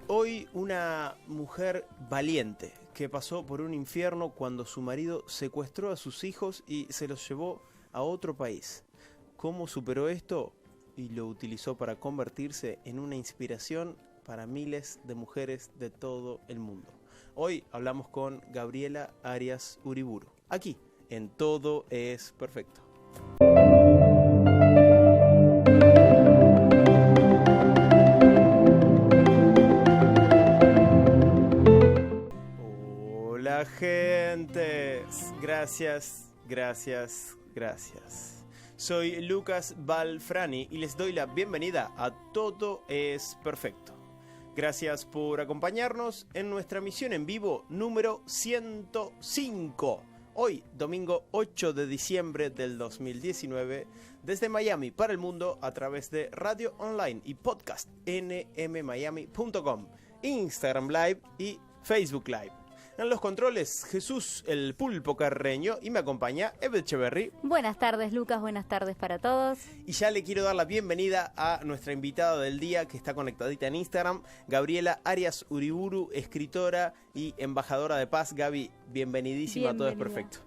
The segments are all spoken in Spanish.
Hoy una mujer valiente que pasó por un infierno cuando su marido secuestró a sus hijos y se los llevó a otro país. ¿Cómo superó esto? Y lo utilizó para convertirse en una inspiración para miles de mujeres de todo el mundo. Hoy hablamos con Gabriela Arias Uriburu, aquí en Todo es Perfecto. Hola gente, gracias. Soy Lucas Balfrani y les doy la bienvenida a Todo es Perfecto. Gracias por acompañarnos en nuestra misión en vivo número 105. Hoy, domingo 8 de diciembre del 2019, desde Miami para el mundo a través de radio online y podcast nmmiami.com, Instagram Live y Facebook Live. En los controles, Jesús el Pulpo Carreño y me acompaña Eve Echeverry. Buenas tardes, Lucas, buenas tardes para todos. Y ya le quiero dar la bienvenida a nuestra invitada del día que está conectadita en Instagram, Gabriela Arias Uriburu, escritora y embajadora de paz. Gaby, bienvenidísima a Todo es Perfecto.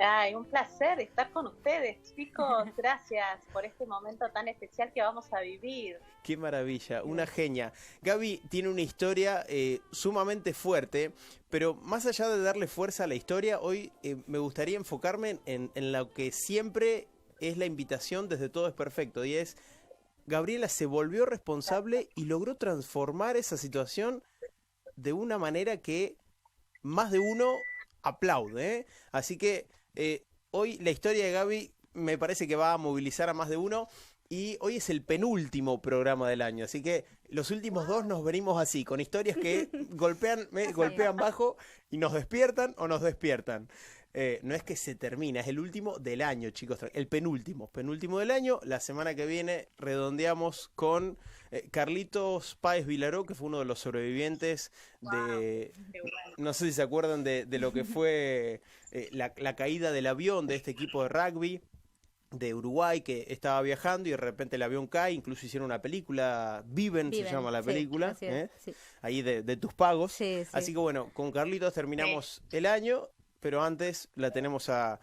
Ay, un placer estar con ustedes, chicos. Gracias por este momento tan especial que vamos a vivir. Qué maravilla, una genia. Gaby tiene una historia sumamente fuerte, pero más allá de darle fuerza a la historia, hoy me gustaría enfocarme en lo que siempre es la invitación desde Todo es Perfecto, y es, Gabriela se volvió responsable y logró transformar esa situación de una manera que más de uno aplaude, ¿eh? Así que hoy la historia de Gaby me parece que va a movilizar a más de uno. Y hoy es el penúltimo programa del año, así que los últimos dos nos venimos así, con historias que golpean bajo y nos despiertan o nos despiertan. No es que se termina, es el último del año, chicos, el penúltimo del año. La semana que viene redondeamos con Carlitos Páez Vilaró, que fue uno de los sobrevivientes de... No sé si se acuerdan de lo que fue la caída del avión de este equipo de rugby de Uruguay, que estaba viajando y de repente el avión cae. Incluso hicieron una película, Viven se llama la película, sí, sí. Ahí de tus pagos, sí. Así que bueno, con Carlitos terminamos el año, pero antes la tenemos a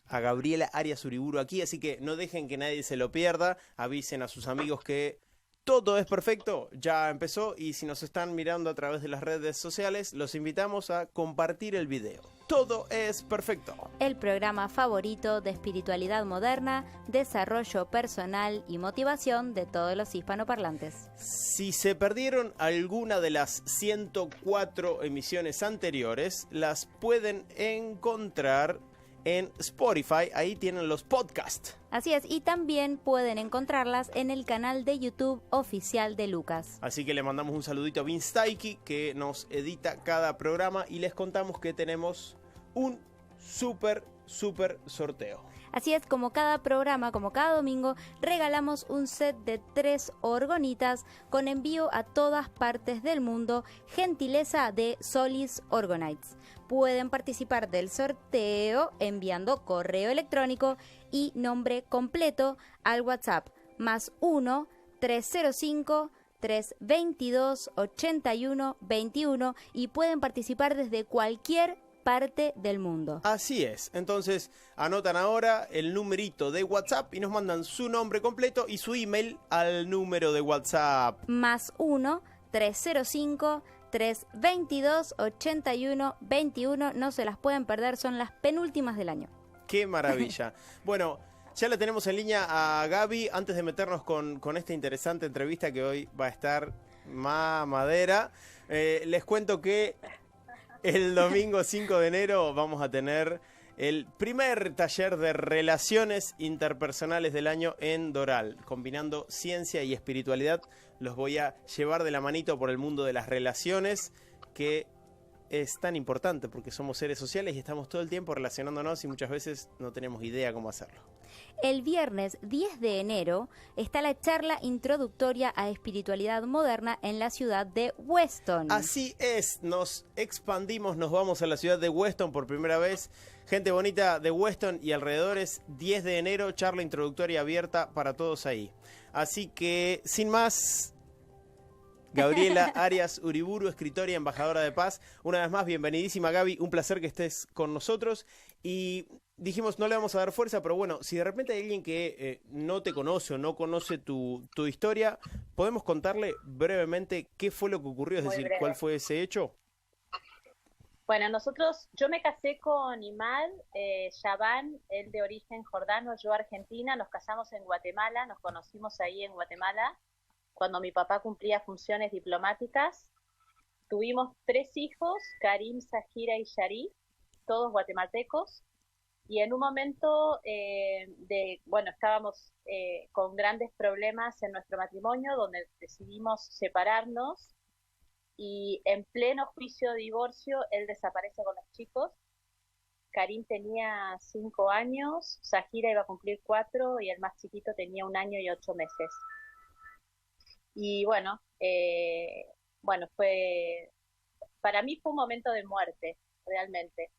Gabriela Arias Uriburu aquí, así que no dejen que nadie se lo pierda, avisen a sus amigos que Todo es Perfecto ya empezó, y si nos están mirando a través de las redes sociales, los invitamos a compartir el video. Todo es Perfecto. El programa favorito de espiritualidad moderna, desarrollo personal y motivación de todos los hispanoparlantes. Si se perdieron alguna de las 104 emisiones anteriores, las pueden encontrar en Spotify, ahí tienen los podcasts. Así es, y también pueden encontrarlas en el canal de YouTube oficial de Lucas. Así que le mandamos un saludito a Vince Taiki, que nos edita cada programa, y les contamos que tenemos un súper sorteo. Así es, como cada programa, como cada domingo, regalamos un set de 3 orgonitas con envío a todas partes del mundo, gentileza de Solis Orgonites. Pueden participar del sorteo enviando correo electrónico y nombre completo al WhatsApp +1 305 322 81 21 y pueden participar desde cualquier parte del mundo. Así es, entonces anotan ahora el numerito de WhatsApp y nos mandan su nombre completo y su email al número de WhatsApp +1 305 322 81 21. No se las pueden perder, son las penúltimas del año. ¡Qué maravilla! Bueno, ya la tenemos en línea a Gaby. Antes de meternos con esta interesante entrevista que hoy va a estar mamadera, les cuento que el domingo 5 de enero vamos a tener el primer taller de relaciones interpersonales del año en Doral, combinando ciencia y espiritualidad. Los voy a llevar de la manito por el mundo de las relaciones, que es tan importante porque somos seres sociales y estamos todo el tiempo relacionándonos y muchas veces no tenemos idea cómo hacerlo. El viernes 10 de enero está la charla introductoria a espiritualidad moderna en la ciudad de Weston. Así es, nos expandimos, nos vamos a la ciudad de Weston por primera vez. Gente bonita de Weston y alrededores, 10 de enero, charla introductoria abierta para todos ahí. Así que, sin más, Gabriela Arias Uriburu, escritora y embajadora de paz. Una vez más, bienvenidísima Gaby, un placer que estés con nosotros. Y dijimos, no le vamos a dar fuerza, pero bueno, si de repente hay alguien que no te conoce o no conoce tu historia, ¿podemos contarle brevemente qué fue lo que ocurrió? Es Muy decir, breve. ¿cuál fue ese hecho? Bueno, yo me casé con Imad Shaban, él de origen jordano, yo argentina, nos casamos en Guatemala, nos conocimos ahí en Guatemala, cuando mi papá cumplía funciones diplomáticas. Tuvimos 3 hijos, Karim, Zahira y Sharif, todos guatemaltecos, y en un momento estábamos con grandes problemas en nuestro matrimonio, donde decidimos separarnos, y en pleno juicio de divorcio, él desaparece con los chicos. Karim tenía 5 años, Zahira iba a cumplir 4 y el más chiquito tenía 1 año y 8 meses. Y para mí fue un momento de muerte, realmente.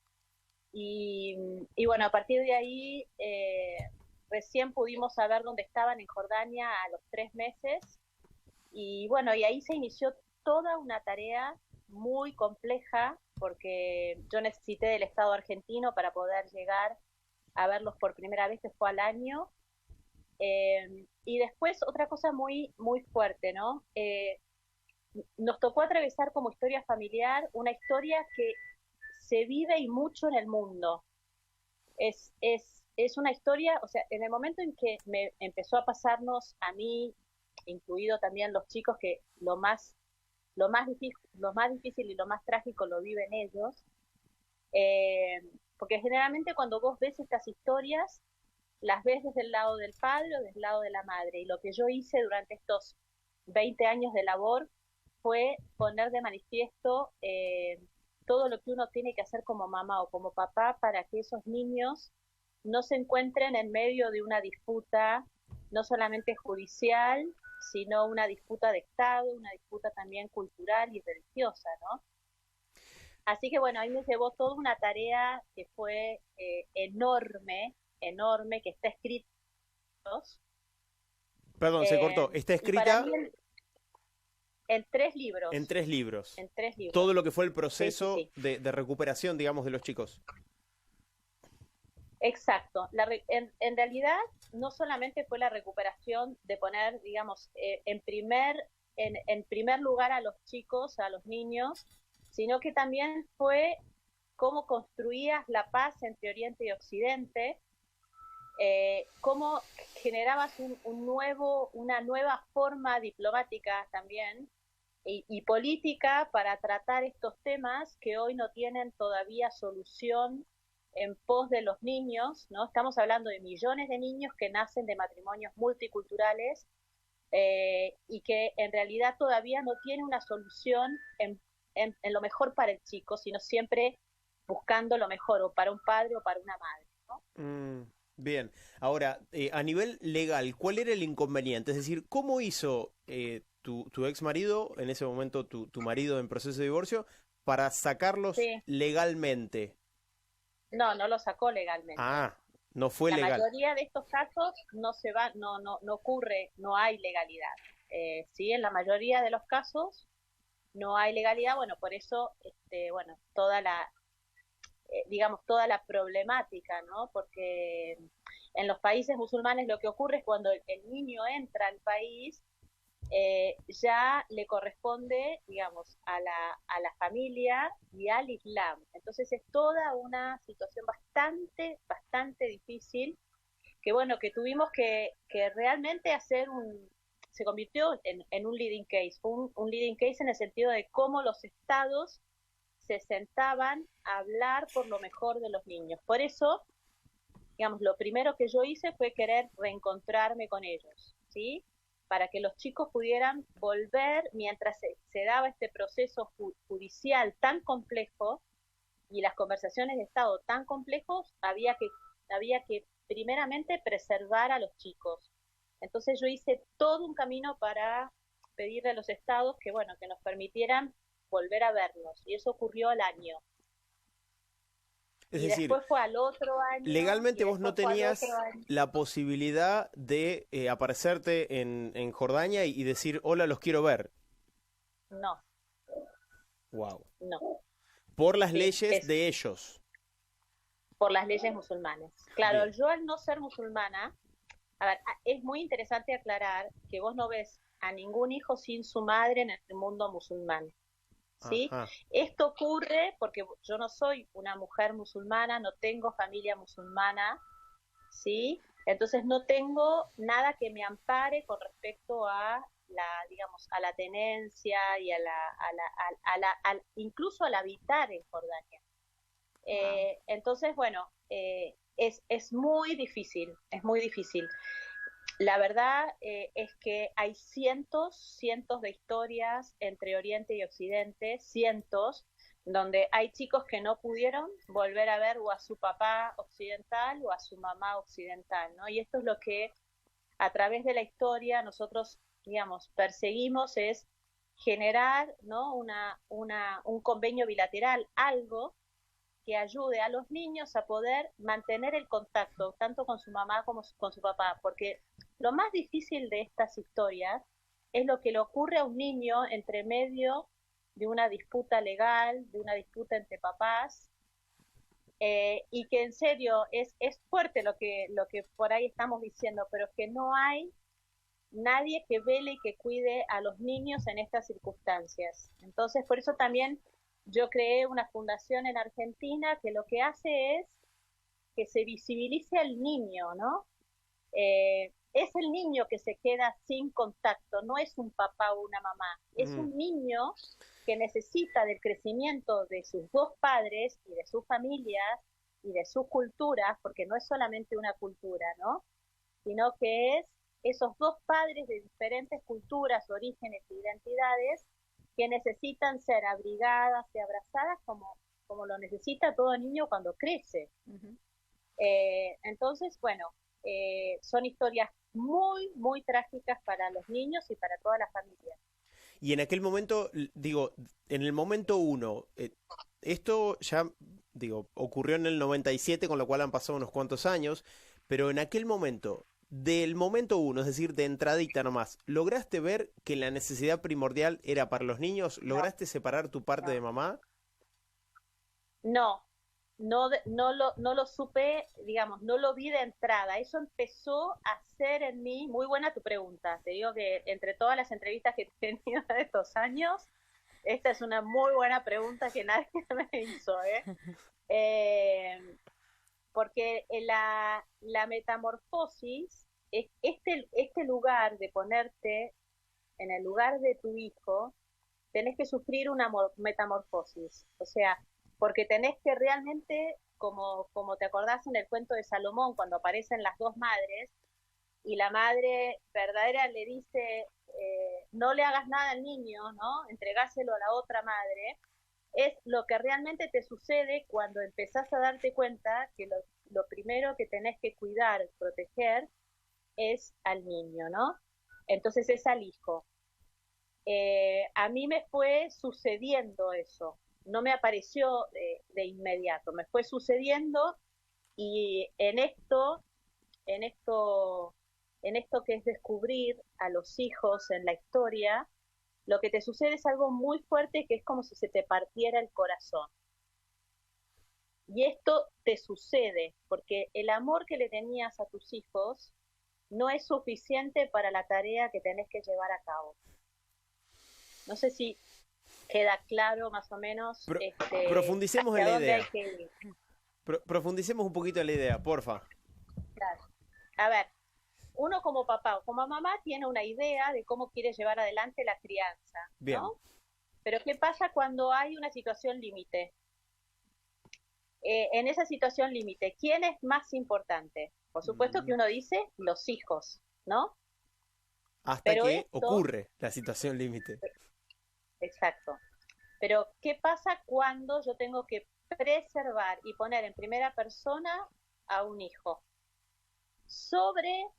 Y bueno, a partir de ahí recién pudimos saber dónde estaban en Jordania a los 3 meses. Y bueno, y ahí se inició toda una tarea muy compleja, porque yo necesité del Estado argentino para poder llegar a verlos por primera vez, que fue al año. Y después otra cosa muy, muy fuerte, ¿no? Nos tocó atravesar como historia familiar una historia que se vive y mucho en el mundo. Es una historia, o sea, en el momento en que me empezó a pasarnos a mí, incluido también los chicos, que lo más difícil y lo más trágico lo viven ellos, porque generalmente cuando vos ves estas historias, las ves desde el lado del padre o desde el lado de la madre, y lo que yo hice durante estos 20 años de labor fue poner de manifiesto todo lo que uno tiene que hacer como mamá o como papá para que esos niños no se encuentren en medio de una disputa, no solamente judicial, sino una disputa de Estado, una disputa también cultural y religiosa, ¿no? Así que bueno, ahí me llevó toda una tarea que fue enorme, que está escrita. Perdón, se cortó. Está Y para escrita mí en 3 libros. en 3 libros. En 3 libros. Todo lo que fue el proceso Sí. de recuperación, digamos, de los chicos. Exacto. En realidad, no solamente fue la recuperación de poner, digamos, en primer lugar a los chicos, a los niños, sino que también fue cómo construías la paz entre Oriente y Occidente, cómo generabas una nueva forma diplomática también y política para tratar estos temas que hoy no tienen todavía solución en pos de los niños, ¿no? Estamos hablando de millones de niños que nacen de matrimonios multiculturales y que en realidad todavía no tienen una solución en lo mejor para el chico, sino siempre buscando lo mejor o para un padre o para una madre, ¿no? Bien, ahora, a nivel legal, ¿cuál era el inconveniente? Es decir, ¿cómo hizo tu ex marido, en ese momento tu marido en proceso de divorcio, para sacarlos legalmente? No lo sacó legalmente. Ah, no fue legal. La mayoría de estos casos no ocurre, no hay legalidad. Sí, en la mayoría de los casos no hay legalidad, bueno, por eso, toda la problemática, ¿no? Porque en los países musulmanes lo que ocurre es cuando el niño entra al país, ya le corresponde, digamos, a la familia y al Islam. Entonces es toda una situación bastante, bastante difícil, que bueno, que tuvimos que realmente se convirtió en un leading case, un leading case en el sentido de cómo los estados se sentaban a hablar por lo mejor de los niños. Por eso, digamos, lo primero que yo hice fue querer reencontrarme con ellos, ¿sí? Para que los chicos pudieran volver mientras se daba este proceso judicial tan complejo y las conversaciones de Estado tan complejos, había que primeramente preservar a los chicos. Entonces yo hice todo un camino para pedirle a los estados que nos permitieran volver a vernos, y eso ocurrió al año. Es y decir, después fue al otro año. legalmente vos no tenías la posibilidad de aparecerte en Jordania y decir, hola, los quiero ver. no, Wow. no. Por las Sí, leyes de ellos. por las leyes musulmanes. Claro, Bien. yo al no ser musulmana, a ver, es muy interesante aclarar que vos no ves a ningún hijo sin su madre en el mundo musulmán, ¿sí? Ajá. Esto ocurre porque yo no soy una mujer musulmana, no tengo familia musulmana, ¿sí? Entonces no tengo nada que me ampare con respecto a digamos, a la tenencia y incluso al habitar en Jordania. Entonces, bueno, es muy difícil, es muy difícil. La verdad es que hay cientos de historias entre Oriente y Occidente, cientos, donde hay chicos que no pudieron volver a ver o a su papá occidental o a su mamá occidental, ¿no? Y esto es lo que a través de la historia nosotros, digamos, perseguimos, es generar, ¿no? Un convenio bilateral, algo que ayude a los niños a poder mantener el contacto tanto con su mamá como con su papá, porque lo más difícil de estas historias es lo que le ocurre a un niño entre medio de una disputa legal, de una disputa entre papás, y que en serio es fuerte lo que por ahí estamos diciendo, pero que no hay nadie que vele y que cuide a los niños en estas circunstancias. Entonces, por eso también yo creé una fundación en Argentina que lo que hace es que se visibilice al niño, ¿no? Es el niño que se queda sin contacto, no es un papá o una mamá, es un niño que necesita del crecimiento de sus dos padres y de sus familias y de sus culturas, porque no es solamente una cultura, ¿no? Sino que es esos dos padres de diferentes culturas, orígenes e identidades que necesitan ser abrigadas y abrazadas como lo necesita todo niño cuando crece. Ujú. Entonces, bueno, son historias muy trágicas para los niños y para toda la familia. Y en aquel momento, digo, en el momento uno, esto ya, digo, ocurrió en el 97, con lo cual han pasado unos cuantos años, pero en aquel momento, del momento uno, es decir, de entradita nomás, ¿lograste ver que la necesidad primordial era para los niños? No, ¿Lograste separar tu parte de no, mamá? no, no lo supe, digamos, no lo vi de entrada. Eso empezó a hacer en mí, muy buena tu pregunta. Te digo que entre todas las entrevistas que he tenido de estos años, esta es una muy buena pregunta que nadie me hizo, ¿eh? Porque la metamorfosis es este lugar de ponerte en el lugar de tu hijo, tenés que sufrir una metamorfosis. O sea, porque tenés que realmente, como te acordás en el cuento de Salomón, cuando aparecen las dos madres, y la madre verdadera le dice, no le hagas nada al niño, ¿no? Entregáselo a la otra madre, es lo que realmente te sucede cuando empezás a darte cuenta que lo primero que tenés que cuidar, proteger, es al niño, ¿no? Entonces es al hijo. A mí me fue sucediendo eso, no me apareció de inmediato, me fue sucediendo y en esto, en esto que es descubrir a los hijos en la historia, lo que te sucede es algo muy fuerte que es como si se te partiera el corazón. Y esto te sucede porque el amor que le tenías a tus hijos no es suficiente para la tarea que tenés que llevar a cabo. No sé si queda claro más o menos Profundicemos en hacia la dónde hay idea. que ir. Profundicemos un poquito en la idea, porfa. Claro. A ver, uno como papá o como mamá tiene una idea de cómo quiere llevar adelante la crianza, Bien. ¿no? Pero ¿qué pasa cuando hay una situación límite? En esa situación límite, ¿quién es más importante? Por supuesto que uno dice los hijos, ¿no? Hasta Pero que esto, ocurre la situación límite. exacto. Pero ¿qué pasa cuando yo tengo que preservar y poner en primera persona a un hijo?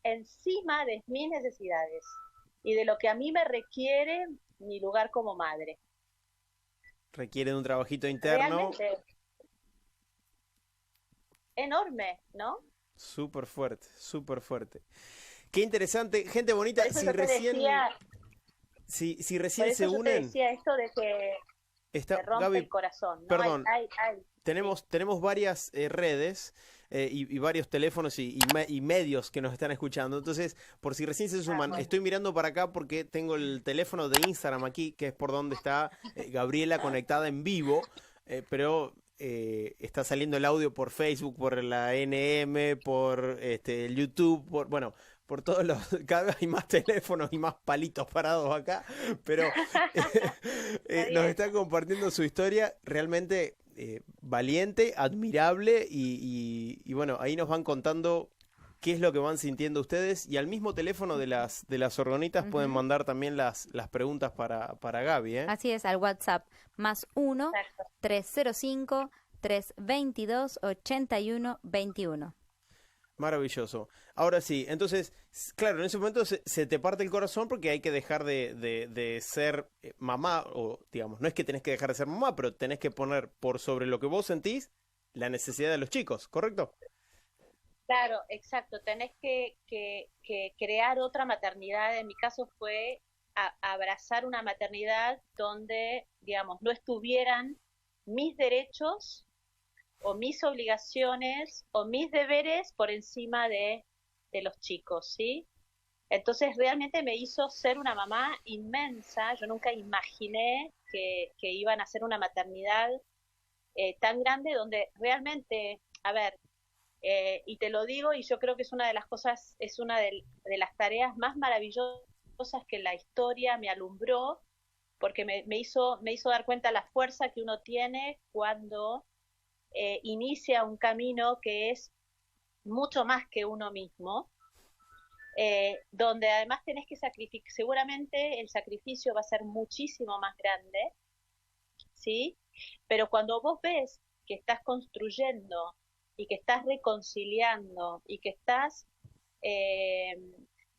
Encima de mis necesidades y de lo que a mí me requiere mi lugar como madre. Requiere de un trabajito interno Realmente enorme, ¿no? súper fuerte, súper fuerte. Qué interesante, gente Por bonita, eso si yo te recién... decía, si Por recién eso se yo te unen, decía esto de que te rompe Gaby, el corazón, ¿no? perdón, Sí, tenemos varias redes y varios teléfonos y medios que nos están escuchando. Entonces, por si recién se suman, bueno. estoy mirando para acá porque tengo el teléfono de Instagram aquí, que es por donde está Gabriela conectada en vivo, pero está saliendo el audio por Facebook, por la NM, por el YouTube, bueno, por todos los, cada vez hay más teléfonos y más palitos parados acá, pero Está nos bien. está compartiendo su historia realmente valiente, admirable y bueno, ahí nos van contando qué es lo que van sintiendo ustedes y al mismo teléfono de las orgonitas pueden Ujú. mandar también las preguntas para Gaby, ¿eh? Así es, al WhatsApp +1 Exacto. 305 322 81 21. Maravilloso. Ahora sí, entonces, claro, en ese momento se te parte el corazón porque hay que dejar de ser mamá, o digamos, no es que tenés que dejar de ser mamá, pero tenés que poner por sobre lo que vos sentís la necesidad de los chicos, ¿correcto? Claro, exacto. Tenés que crear otra maternidad. En mi caso fue abrazar una maternidad donde, digamos, no estuvieran mis derechos o mis obligaciones o mis deberes por encima de los chicos, ¿sí? Entonces realmente me hizo ser una mamá inmensa. Yo nunca imaginé que iban a ser una maternidad tan grande donde realmente, a ver, y te lo digo, y yo creo que es una de las cosas, es una de las tareas más maravillosas que la historia me alumbró, porque me hizo dar cuenta la fuerza que uno tiene cuando inicia un camino que es mucho más que uno mismo, donde además tenés que sacrificar, seguramente el sacrificio va a ser muchísimo más grande, ¿sí? Pero cuando vos ves que estás construyendo y que estás reconciliando y que estás eh,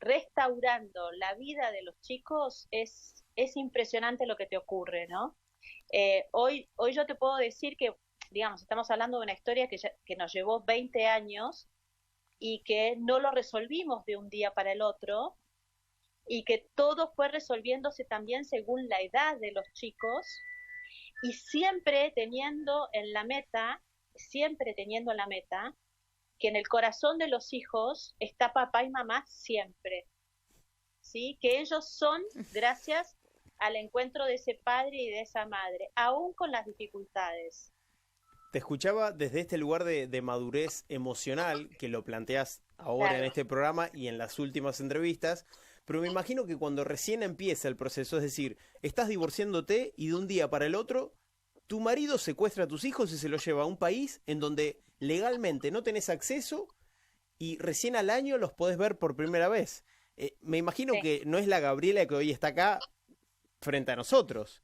restaurando la vida de los chicos, es impresionante lo que te ocurre, ¿no? Hoy yo te puedo decir que, digamos, estamos hablando de una historia que nos llevó 20 años y que no lo resolvimos de un día para el otro y que todo fue resolviéndose también según la edad de los chicos y siempre teniendo en la meta que en el corazón de los hijos está papá y mamá siempre, ¿sí? Que ellos son gracias al encuentro de ese padre y de esa madre, aún con las dificultades. Te escuchaba desde este lugar de madurez emocional que lo planteas ahora en Claro, este programa y en las últimas entrevistas, pero me imagino que cuando recién empieza el proceso, es decir, estás divorciándote y de un día para el otro, tu marido secuestra a tus hijos y se los lleva a un país en donde legalmente no tenés acceso y recién al año los podés ver por primera vez. Me imagino sí. que no es la Gabriela que hoy está acá frente a nosotros.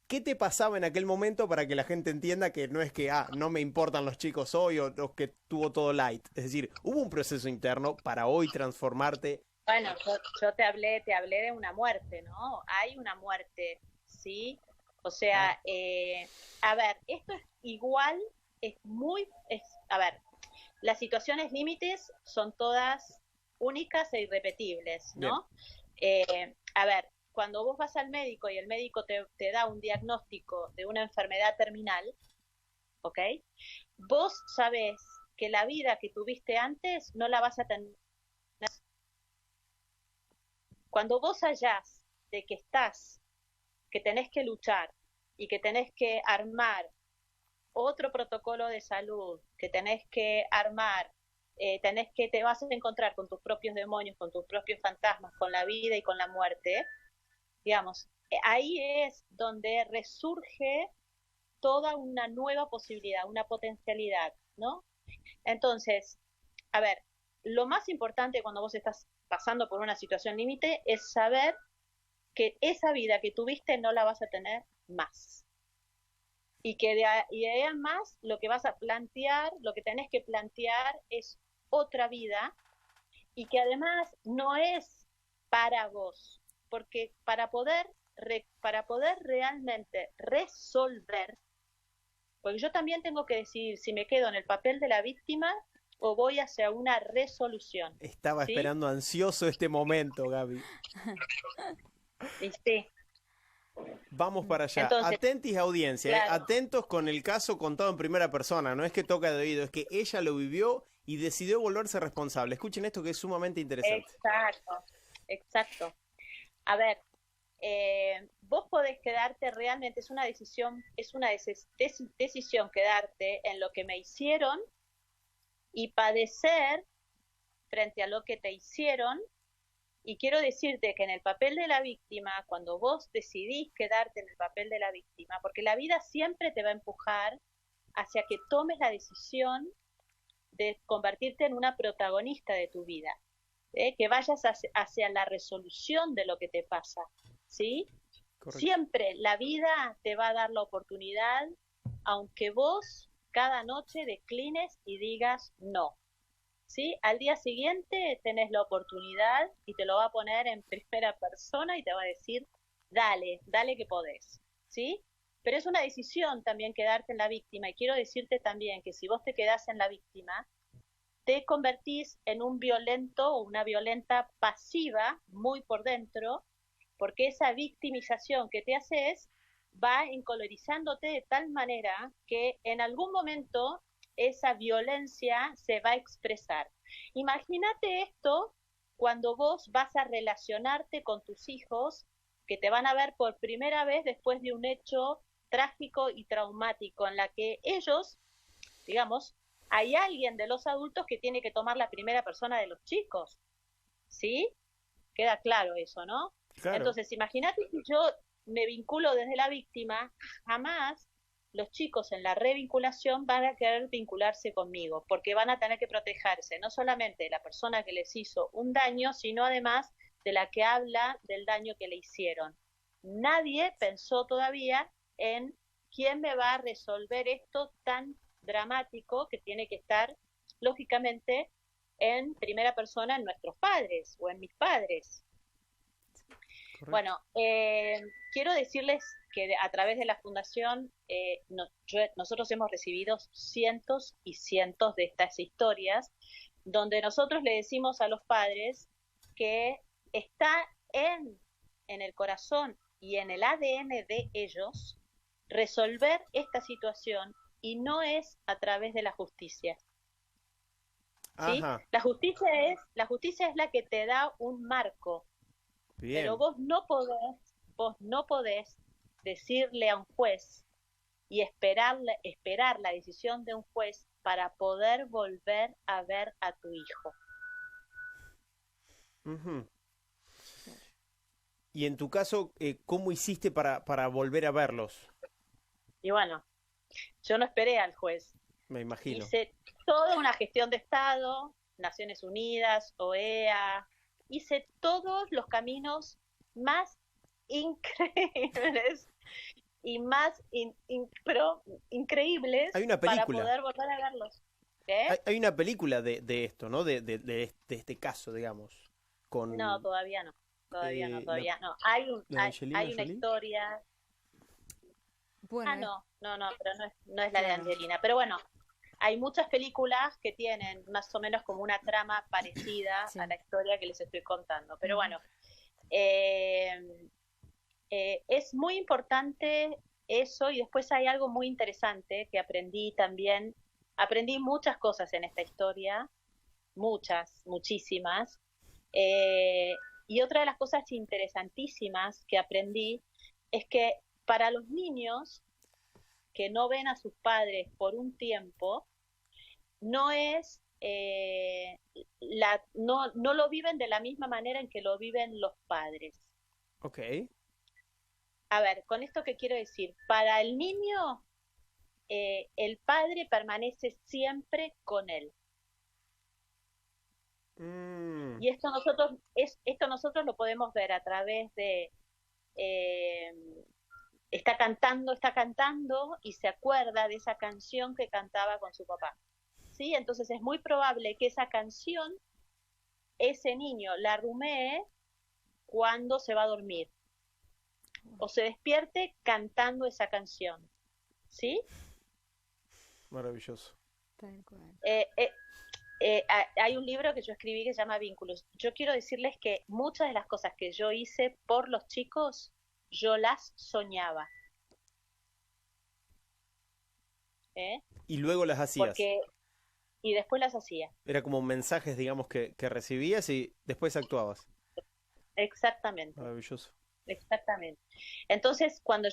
¿Qué te pasaba en aquel momento para que la gente entienda que no es que, no me importan los chicos hoy o que tuvo todo light? Es decir, hubo un proceso interno para hoy transformarte. Bueno, yo te hablé de una muerte, ¿no? Hay una muerte, ¿sí? O sea, a ver, esto es igual, a ver, las situaciones límites son todas únicas e irrepetibles, Bien, ¿no? A ver, cuando vos vas al médico y el médico te da un diagnóstico de una enfermedad terminal, ¿ok? Vos sabés que la vida que tuviste antes no la vas a tener. Cuando vos hallás de que tenés que luchar y que tenés que armar otro protocolo de salud, que tenés que armar, te vas a encontrar con tus propios demonios, con tus propios fantasmas, con la vida y con la muerte, digamos, ahí es donde resurge toda una nueva posibilidad, una potencialidad, ¿no? Entonces, a ver, lo más importante cuando vos estás pasando por una situación límite es saber que esa vida que tuviste no la vas a tener más. Y que y de ahí en más lo que vas a plantear, lo que tenés que plantear es otra vida y que además no es para vos, porque para poder realmente resolver, porque yo también tengo que decidir si me quedo en el papel de la víctima o voy hacia una resolución, estaba ¿sí? esperando ansioso este momento, Gaby. Y sí, Vamos para allá. entonces, Atentis audiencia, claro, atentos con el caso contado en primera persona. No es que toca de oído, es que ella lo vivió y decidió volverse responsable. Escuchen esto que es sumamente interesante. exacto, exacto. A ver, vos podés quedarte realmente, decisión quedarte en lo que me hicieron y padecer frente a lo que te hicieron. Y quiero decirte que en el papel de la víctima, cuando vos decidís quedarte en el papel de la víctima, porque la vida siempre te va a empujar hacia que tomes la decisión de convertirte en una protagonista de tu vida, que vayas hacia la resolución de lo que te pasa, ¿sí? Correcto. Siempre la vida te va a dar la oportunidad, aunque vos cada noche declines y digas no. ¿Sí? Al día siguiente tenés la oportunidad y te lo va a poner en primera persona y te va a decir, dale, dale que podés, ¿sí? Pero es una decisión también quedarte en la víctima y quiero decirte también que si vos te quedás en la víctima, te convertís en un violento o una violenta pasiva muy por dentro, porque esa victimización que te haces va encolorizándote de tal manera que en algún momento esa violencia se va a expresar. Imagínate esto cuando vos vas a relacionarte con tus hijos que te van a ver por primera vez después de un hecho trágico y traumático en la que ellos, digamos, hay alguien de los adultos que tiene que tomar la primera persona de los chicos, ¿sí? Queda claro eso, ¿no? Claro. Entonces, imagínate que yo me vinculo desde la víctima, jamás los chicos en la revinculación van a querer vincularse conmigo, porque van a tener que protegerse no solamente de la persona que les hizo un daño, sino además de la que habla del daño que le hicieron. Nadie pensó todavía en quién me va a resolver esto tan dramático que tiene que estar, lógicamente, en primera persona en nuestros padres o en mis padres. Correcto. Bueno, quiero decirles que a través de la fundación nosotros hemos recibido cientos y cientos de estas historias donde nosotros le decimos a los padres que está en el corazón y en el ADN de ellos resolver esta situación y no es a través de la justicia. ¿Sí? Ajá. La justicia es la que te da un marco. Bien. Pero vos no podés decirle a un juez y esperar la decisión de un juez para poder volver a ver a tu hijo. Uh-huh. Y en tu caso, ¿cómo hiciste para volver a verlos? Y bueno, yo no esperé al juez. Me imagino. Hice toda una gestión de Estado, Naciones Unidas, OEA, hice todos los caminos más increíbles y más increíbles Hay una para película. poder volver a verlos. ¿Qué? Hay una película de esto, ¿no? De este caso, digamos. Con, No, todavía no. Todavía no. Hay una Jolie. historia. Bueno, No, pero no es la de claro. Angelina. Pero bueno, hay muchas películas que tienen más o menos como una trama parecida Sí. a la historia que les estoy contando. Pero bueno, es muy importante eso y después hay algo muy interesante que aprendí también. Aprendí muchas cosas en esta historia, muchísimas. Y otra de las cosas interesantísimas que aprendí es que para los niños que no ven a sus padres por un tiempo, no es no lo viven de la misma manera en que lo viven los padres. Ok. A ver, con esto qué quiero decir, para el niño el padre permanece siempre con él. Y esto nosotros lo podemos ver a través de está cantando y se acuerda de esa canción que cantaba con su papá. ¿Sí? Entonces es muy probable que esa canción ese niño la rumee cuando se va a dormir o se despierte cantando esa canción. ¿Sí? Maravilloso. Tal cual. hay un libro que yo escribí que se llama Vínculos. Yo quiero decirles que muchas de las cosas que yo hice por los chicos, yo las soñaba. Y luego las hacías. Y después las hacía. Era como mensajes, digamos, que recibías y después actuabas. Exactamente. Maravilloso. Exactamente. Entonces, cuando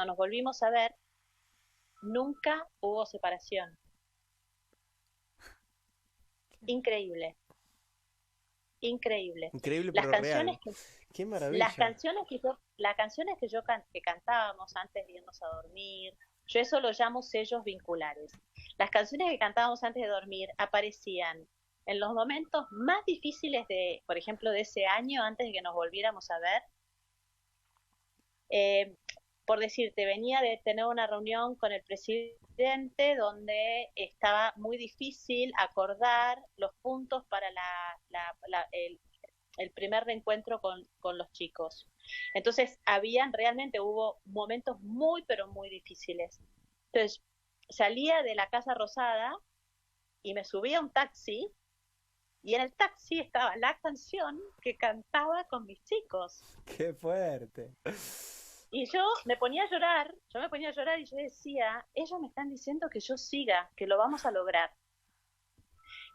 nos volvimos a ver, nunca hubo separación. Increíble. Increíble. Increíble, Las pero canciones real. Qué maravilla. Las canciones que cantábamos antes de irnos a dormir, yo eso lo llamo sellos vinculares. Las canciones que cantábamos antes de dormir aparecían en los momentos más difíciles por ejemplo, de ese año antes de que nos volviéramos a ver. Por decirte, venía de tener una reunión con el presidente donde estaba muy difícil acordar los puntos para el primer reencuentro con los chicos. Entonces, realmente hubo momentos muy, pero muy difíciles. Entonces, salía de la Casa Rosada y me subía a un taxi, y en el taxi estaba la canción que cantaba con mis chicos. ¡Qué fuerte! Y yo me ponía a llorar y yo decía, ellos me están diciendo que yo siga, que lo vamos a lograr.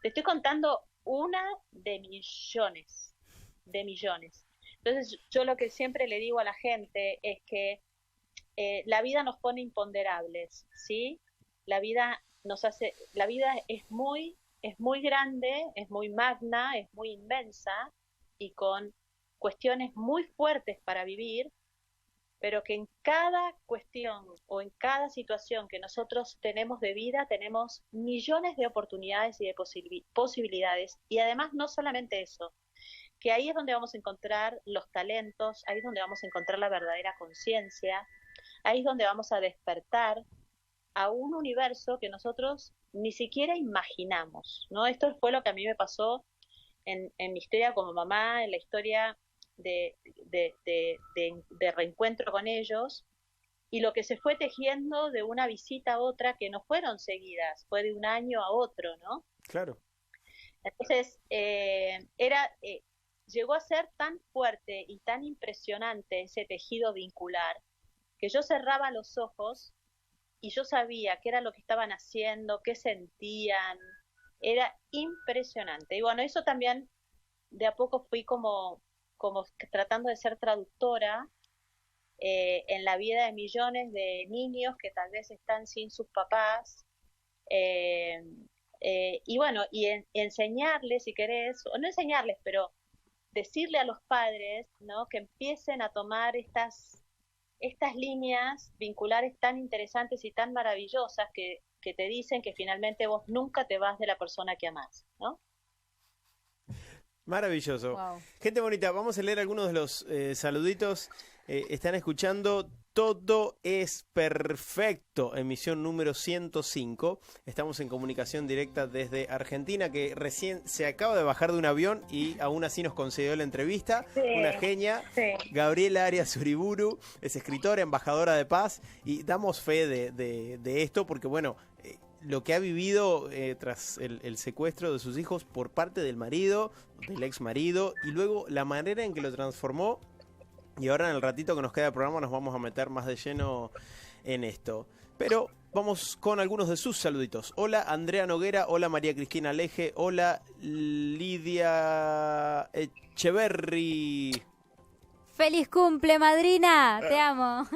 Te estoy contando una de millones. Entonces, yo lo que siempre le digo a la gente es que la vida nos pone imponderables, ¿sí? La vida es muy grande, es muy magna, es muy inmensa y con cuestiones muy fuertes para vivir, pero que en cada cuestión o en cada situación que nosotros tenemos de vida tenemos millones de oportunidades y de posibilidades. Y además no solamente eso, que ahí es donde vamos a encontrar los talentos, ahí es donde vamos a encontrar la verdadera conciencia, ahí es donde vamos a despertar a un universo que nosotros ni siquiera imaginamos, ¿no? Esto fue lo que a mí me pasó en mi historia como mamá, en la historia de reencuentro con ellos, y lo que se fue tejiendo de una visita a otra, que no fueron seguidas, fue de un año a otro, ¿no? Claro. Entonces, llegó a ser tan fuerte y tan impresionante ese tejido vincular, que yo cerraba los ojos y yo sabía qué era lo que estaban haciendo, qué sentían, era impresionante. Y bueno, eso también de a poco fui como tratando de ser traductora en la vida de millones de niños que tal vez están sin sus papás, y bueno, enseñarles, si querés, o no enseñarles, pero decirle a los padres, ¿no?, que empiecen a tomar estas líneas vinculares tan interesantes y tan maravillosas que te dicen que finalmente vos nunca te vas de la persona que amás, ¿no? Maravilloso. Wow. Gente bonita, vamos a leer algunos de los saluditos. Están escuchando Todo es Perfecto, emisión número 105. Estamos en comunicación directa desde Argentina, que recién se acaba de bajar de un avión y aún así nos concedió la entrevista. Sí, una genia. Sí. Gabriela Arias Uriburu es escritora, embajadora de paz, y damos fe de esto porque, bueno, lo que ha vivido tras el secuestro de sus hijos por parte del marido, del ex marido, y luego la manera en que lo transformó. Y ahora en el ratito que nos queda de programa nos vamos a meter más de lleno en esto. Pero vamos con algunos de sus saluditos. Hola Andrea Noguera, hola María Cristina Leje, hola Lidia Echeverry. ¡Feliz cumple, madrina! ¡Te amo!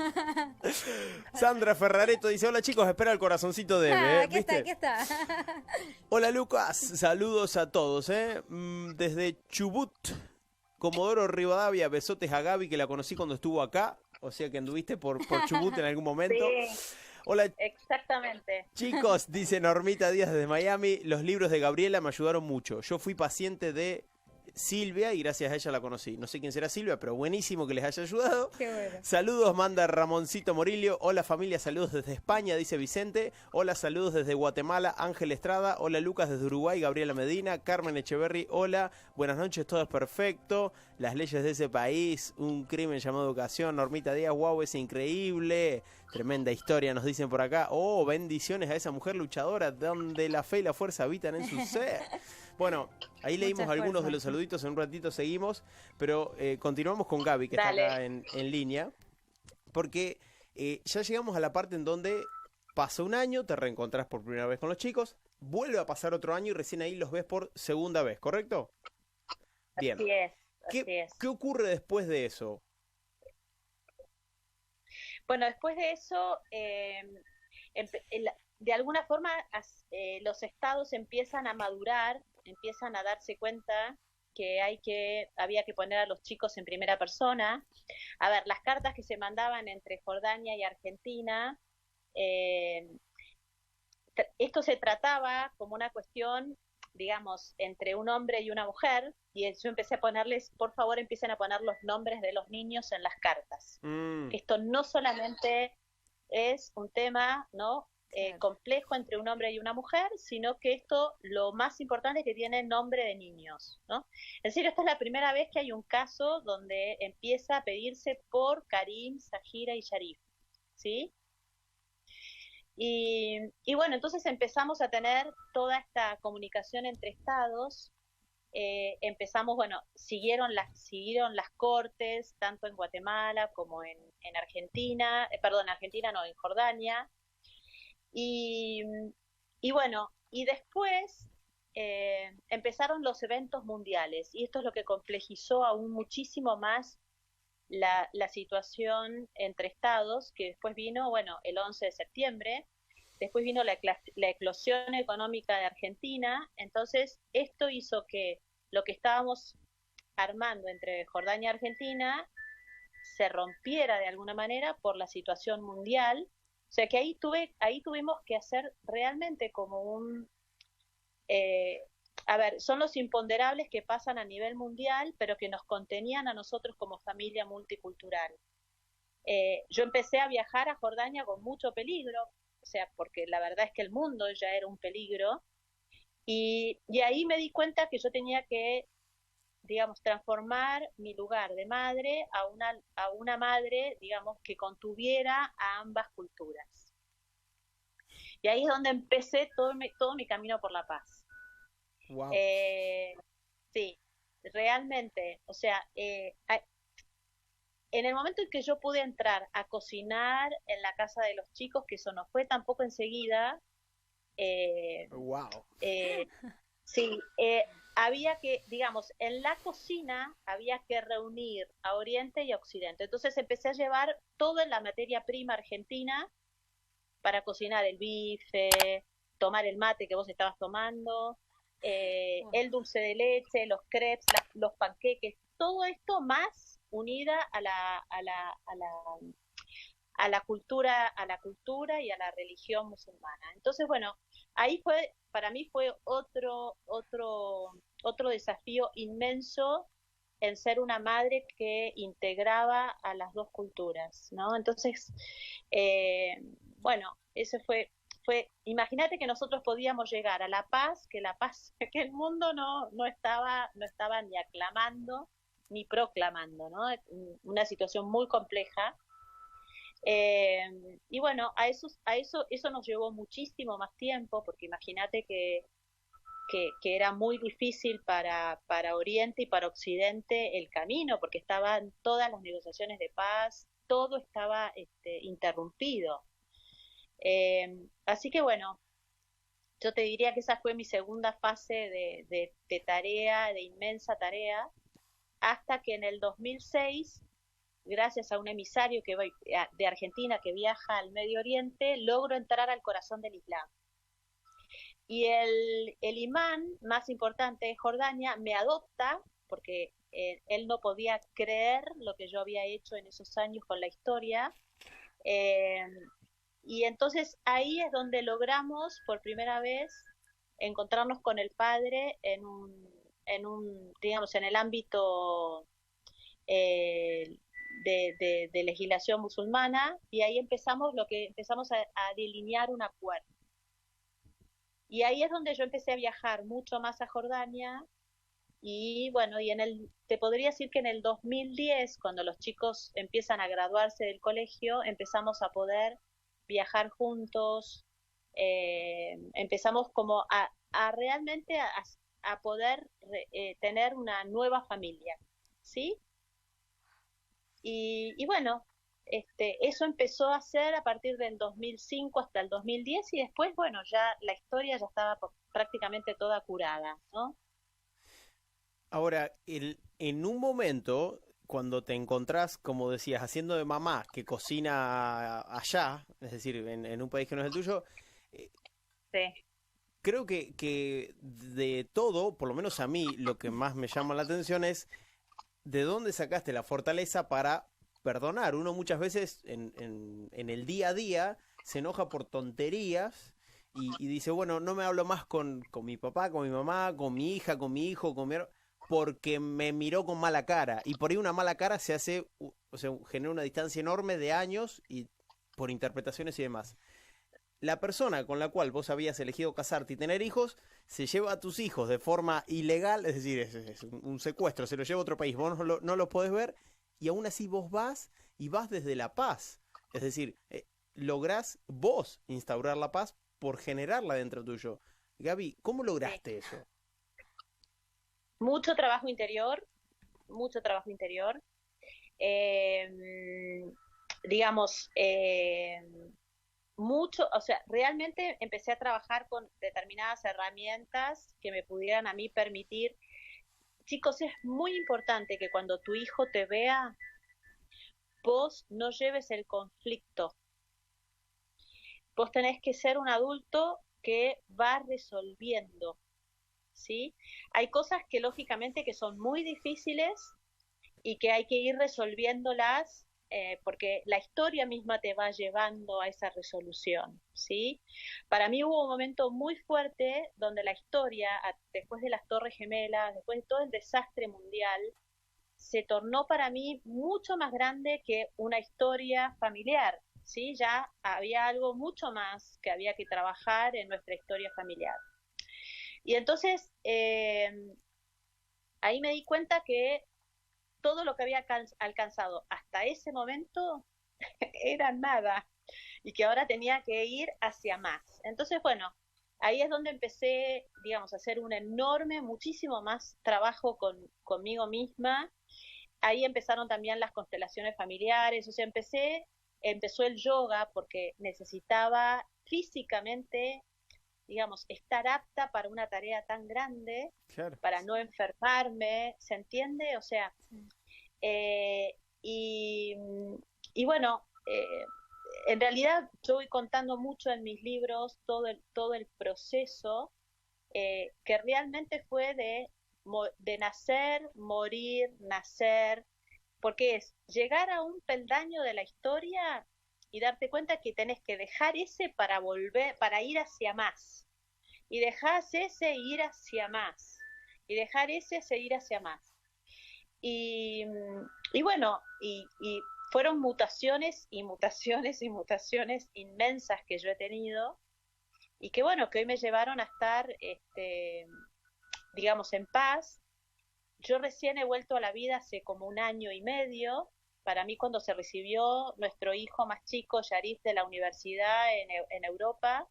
Sandra Ferrareto dice, hola chicos, espera el corazoncito de Aquí está. Hola Lucas, saludos a todos, desde Chubut, Comodoro Rivadavia, besotes a Gaby, que la conocí cuando estuvo acá, o sea que anduviste por Chubut en algún momento. Sí, hola exactamente. chicos, dice Normita Díaz desde Miami, los libros de Gabriela me ayudaron mucho, yo fui paciente de Silvia, y gracias a ella la conocí. No sé quién será Silvia, pero buenísimo que les haya ayudado. Qué bueno. Saludos, manda Ramoncito Morillo. Hola familia, saludos desde España, dice Vicente. Hola, saludos desde Guatemala, Ángel Estrada. Hola, Lucas desde Uruguay, Gabriela Medina. Carmen Echeverry, hola. Buenas noches, todo es perfecto. Las leyes de ese país, un crimen llamado educación. Normita Díaz, wow, es increíble. Tremenda historia, nos dicen por acá. Oh, bendiciones a esa mujer luchadora, donde la fe y la fuerza habitan en su ser. Bueno, ahí leímos Mucha algunos fuerza. de los saluditos, en un ratito seguimos, pero continuamos con Gaby, que Dale. está acá en línea, porque ya llegamos a la parte en donde pasa un año, te reencontrás por primera vez con los chicos, vuelve a pasar otro año y recién ahí los ves por segunda vez, ¿correcto? Bien. Así es, así es. ¿Qué ocurre después de eso? Bueno, después de eso, de alguna forma los estados empiezan a madurar, empiezan a darse cuenta que había que poner a los chicos en primera persona. A ver, las cartas que se mandaban entre Jordania y Argentina, esto se trataba como una cuestión, digamos, entre un hombre y una mujer, y yo empecé a ponerles, por favor, empiecen a poner los nombres de los niños en las cartas. Esto no solamente es un tema, ¿no? Complejo entre un hombre y una mujer, sino que esto, lo más importante es que tiene nombre de niños, ¿no? Es decir, esta es la primera vez que hay un caso donde empieza a pedirse por Karim, Sahira y Sharif, ¿sí? Y bueno, entonces empezamos a tener toda esta comunicación entre estados. Empezamos, bueno, siguieron las cortes, tanto en Guatemala como en Argentina, Argentina no, en Jordania. Y bueno, y después empezaron los eventos mundiales, y esto es lo que complejizó aún muchísimo más la situación entre estados, que después vino, bueno, el 11 de septiembre, después vino la eclosión económica de Argentina. Entonces esto hizo que lo que estábamos armando entre Jordania y Argentina se rompiera de alguna manera por la situación mundial. O sea que ahí tuvimos que hacer realmente como a ver, son los imponderables que pasan a nivel mundial, pero que nos contenían a nosotros como familia multicultural. Yo empecé a viajar a Jordania con mucho peligro, o sea, porque la verdad es que el mundo ya era un peligro, y ahí me di cuenta que yo tenía que, digamos, transformar mi lugar de madre a una madre, digamos, que contuviera a ambas culturas. Y ahí es donde empecé todo mi camino por la paz. Wow. Sí, realmente, o sea, en el momento en que yo pude entrar a cocinar en la casa de los chicos, que eso no fue tampoco enseguida, Wow. sí, había que, digamos, en la cocina había que reunir a Oriente y a Occidente. Entonces empecé a llevar toda la materia prima argentina para cocinar el bife, tomar el mate que vos estabas tomando, el dulce de leche, los crepes, los panqueques, todo esto más unida a la cultura y a la religión musulmana. Entonces, bueno, ahí para mí fue otro desafío inmenso en ser una madre que integraba a las dos culturas, ¿no? Entonces, bueno, eso fue, imagínate que nosotros podíamos llegar a la paz, que que el mundo no estaba ni aclamando ni proclamando, ¿no? Una situación muy compleja. Y bueno, eso nos llevó muchísimo más tiempo, porque imagínate que era muy difícil para Oriente y para Occidente el camino, porque estaban todas las negociaciones de paz, todo estaba interrumpido. Así que bueno, yo te diría que esa fue mi segunda fase de tarea, de inmensa tarea, hasta que en el 2006, gracias a un emisario de Argentina que viaja al Medio Oriente, logro entrar al corazón del Islam. Y el imán más importante de Jordania me adopta, porque él no podía creer lo que yo había hecho en esos años con la historia. Y entonces ahí es donde logramos por primera vez encontrarnos con el padre en digamos, en el ámbito eh, de legislación musulmana, y ahí empezamos a delinear un acuerdo. Y ahí es donde yo empecé a viajar mucho más a Jordania. Y bueno, te podría decir que en el 2010, cuando los chicos empiezan a graduarse del colegio, empezamos a poder viajar juntos, empezamos como a realmente a poder tener una nueva familia, ¿sí? Y bueno, eso empezó a ser a partir del 2005 hasta el 2010, y después, bueno, ya la historia ya estaba prácticamente toda curada, ¿no? Ahora, en un momento, cuando te encontrás, como decías, haciendo de mamá que cocina allá, es decir, en un país que no es el tuyo, eh, Sí, creo que de todo, por lo menos a mí, lo que más me llama la atención es de dónde sacaste la fortaleza para perdonar. Uno muchas veces en el día a día se enoja por tonterías y dice, bueno, no me hablo más con mi papá, con mi mamá, con mi hija, con mi hijo, porque me miró con mala cara. Y por ahí una mala cara se hace, o sea, genera una distancia enorme de años y por interpretaciones y demás. La persona con la cual vos habías elegido casarte y tener hijos, se lleva a tus hijos de forma ilegal, es decir, es un secuestro, se los lleva a otro país, vos no los podés ver, y aún así vos vas y vas desde la paz. Es decir, lográs vos instaurar la paz por generarla dentro tuyo. Gaby, ¿cómo sí. lograste eso? Mucho trabajo interior, mucho trabajo interior. Eh, digamos, mucho, o sea, realmente empecé a trabajar con determinadas herramientas que me pudieran a mí permitir. Chicos, es muy importante que cuando tu hijo te vea, vos no lleves el conflicto. Vos tenés que ser un adulto que va resolviendo, ¿sí? Hay cosas que lógicamente que son muy difíciles y que hay que ir resolviéndolas, porque la historia misma te va llevando a esa resolución, ¿sí? Para mí hubo un momento muy fuerte donde la historia, después de las Torres Gemelas, después de todo el desastre mundial, se tornó para mí mucho más grande que una historia familiar, ¿sí? Ya había algo mucho más que había que trabajar en nuestra historia familiar. Y entonces ahí me di cuenta que todo lo que había alcanzado hasta ese momento era nada y que ahora tenía que ir hacia más. Entonces, bueno, ahí es donde empecé, digamos, a hacer un enorme, muchísimo más trabajo conmigo misma. Ahí empezaron también las constelaciones familiares, o sea, empezó el yoga porque necesitaba físicamente, digamos, estar apta para una tarea tan grande, Claro. para no enfermarme, ¿se entiende? O sea, eh, y, y bueno, en realidad yo voy contando mucho en mis libros todo el proceso, que realmente fue de nacer, morir, nacer, porque es llegar a un peldaño de la historia y darte cuenta que tenés que dejar ese para volver, para ir hacia más. Y dejás ese e ir hacia más. Y dejar ese seguir hacia más. Y, y bueno, y fueron mutaciones y mutaciones y mutaciones inmensas que yo he tenido y que bueno, que hoy me llevaron a estar, digamos, en paz. Yo recién he vuelto a la vida hace como un año y medio. Para mí cuando se recibió nuestro hijo más chico, Yarif, de la universidad en Europa,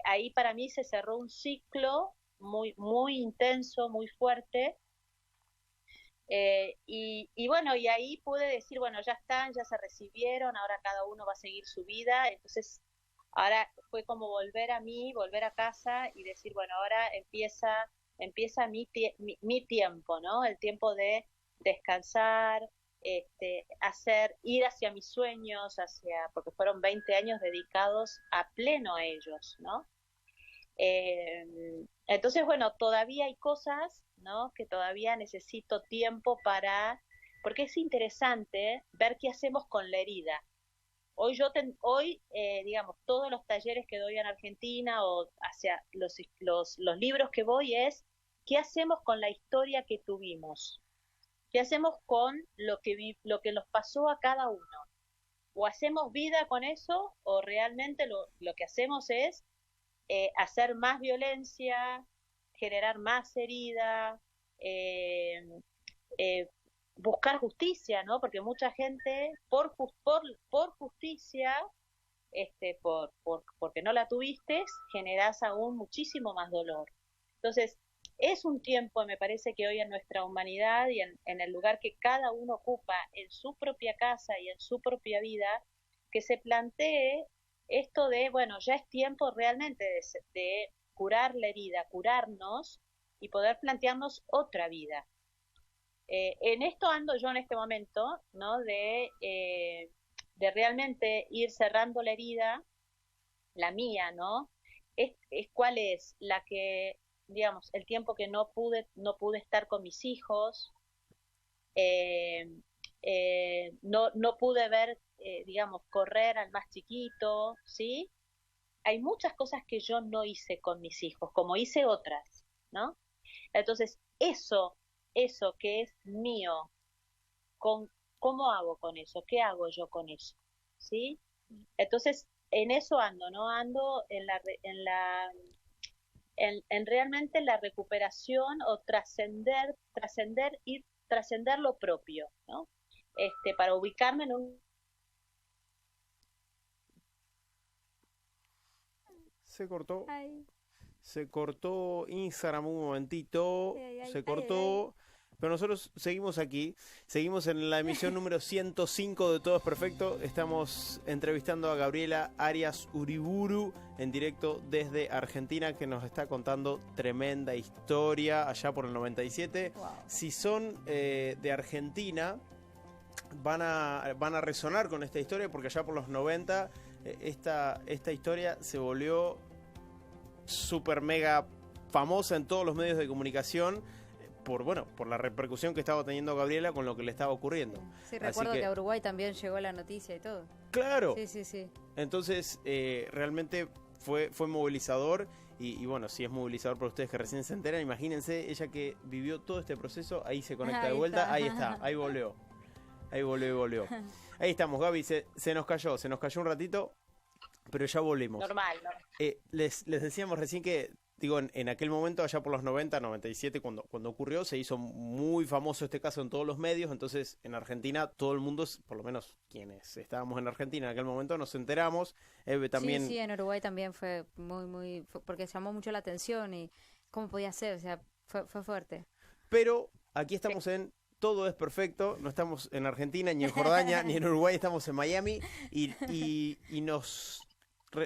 ahí para mí se cerró un ciclo muy intenso, muy fuerte. Y bueno, y ahí pude decir, bueno, ya están, ya se recibieron, ahora cada uno va a seguir su vida. Entonces, ahora fue como volver a mí, volver a casa y decir, bueno, ahora empieza mi tiempo, ¿no? El tiempo de descansar, ir hacia mis sueños, porque fueron 20 años dedicados a pleno a ellos, ¿no? Eh, entonces, bueno, todavía hay cosas, ¿no? Que todavía necesito tiempo porque es interesante ver qué hacemos con la herida. Digamos, todos los talleres que doy en Argentina o hacia los libros que voy es ¿qué hacemos con la historia que tuvimos? ¿Qué hacemos con lo que nos pasó a cada uno? O hacemos vida con eso, o realmente lo que hacemos es hacer más violencia, generar más herida, buscar justicia, ¿no? Porque mucha gente, por justicia, porque no la tuviste, generás aún muchísimo más dolor. Entonces, es un tiempo, me parece que hoy en nuestra humanidad y en el lugar que cada uno ocupa en su propia casa y en su propia vida, que se plantee esto de, bueno, ya es tiempo realmente de curar la herida, curarnos y poder plantearnos otra vida. En esto ando yo en este momento, ¿no? De realmente ir cerrando la herida, la mía, ¿no? ¿Cuál es? La que, digamos, el tiempo que no pude estar con mis hijos, no pude ver, digamos, correr al más chiquito, ¿sí? Hay muchas cosas que yo no hice con mis hijos, como hice otras, ¿no? Entonces, eso que es mío, ¿cómo hago con eso? ¿Qué hago yo con eso? ¿Sí? Entonces, en eso ando, ¿no? Ando en realmente la recuperación o trascender lo propio, ¿no? Para ubicarme en un... Se cortó. Ay, Se cortó Instagram un momentito. ay, Se ay, cortó. Pero nosotros seguimos aquí. Seguimos en la emisión número 105 de Todo es Perfecto. Estamos entrevistando a Gabriela Arias Uriburu en directo desde Argentina, que nos está contando tremenda historia allá por el 97. wow. Si son de Argentina, van a resonar con esta historia, porque allá por los 90 esta historia se volvió súper mega famosa en todos los medios de comunicación por la repercusión que estaba teniendo Gabriela con lo que le estaba ocurriendo. Sí, recuerdo que a Uruguay también llegó la noticia y todo. ¡Claro! Sí. Entonces, realmente fue movilizador. Y bueno, si es movilizador para ustedes que recién se enteran, imagínense, ella que vivió todo este proceso, ahí se conecta Ahí de vuelta, está. ahí está, ahí volvió. Ahí volvió. Ahí estamos, Gaby, se nos cayó un ratito, pero ya volvimos. Normal, ¿no? Les decíamos recién que, digo, en aquel momento, allá por los 90, 97, cuando ocurrió, se hizo muy famoso este caso en todos los medios. Entonces, en Argentina, todo el mundo, por lo menos quienes estábamos en Argentina en aquel momento, nos enteramos. También... Sí, en Uruguay también fue porque llamó mucho la atención y cómo podía ser, o sea, fue fuerte. Pero aquí estamos en Todo es Perfecto, no estamos en Argentina, ni en Jordania, ni en Uruguay, estamos en Miami y nos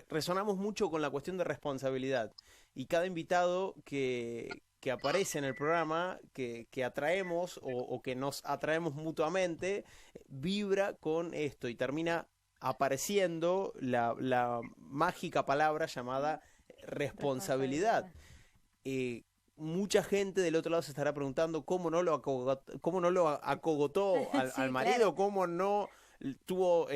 resonamos mucho con la cuestión de responsabilidad. Y cada invitado que aparece en el programa, que atraemos o que nos atraemos mutuamente, vibra con esto y termina apareciendo la mágica palabra llamada responsabilidad. Mucha gente del otro lado se estará preguntando cómo no lo acogotó al marido, claro. cómo no tuvo,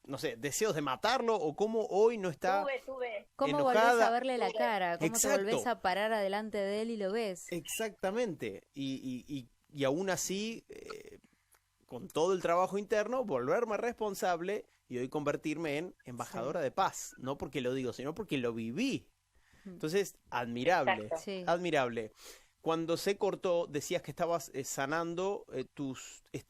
no sé, deseos de matarlo, o cómo hoy no está Tuve. ¿Cómo enojada. volvés a verle la cara? ¿Cómo Exacto. te volvés a parar adelante de él y lo ves? Exactamente. Y aún así, con todo el trabajo interno, volverme responsable y hoy convertirme en embajadora de paz. No porque lo digo, sino porque lo viví. Entonces, admirable. Exacto. Sí. Admirable. Cuando se cortó, decías que estabas sanando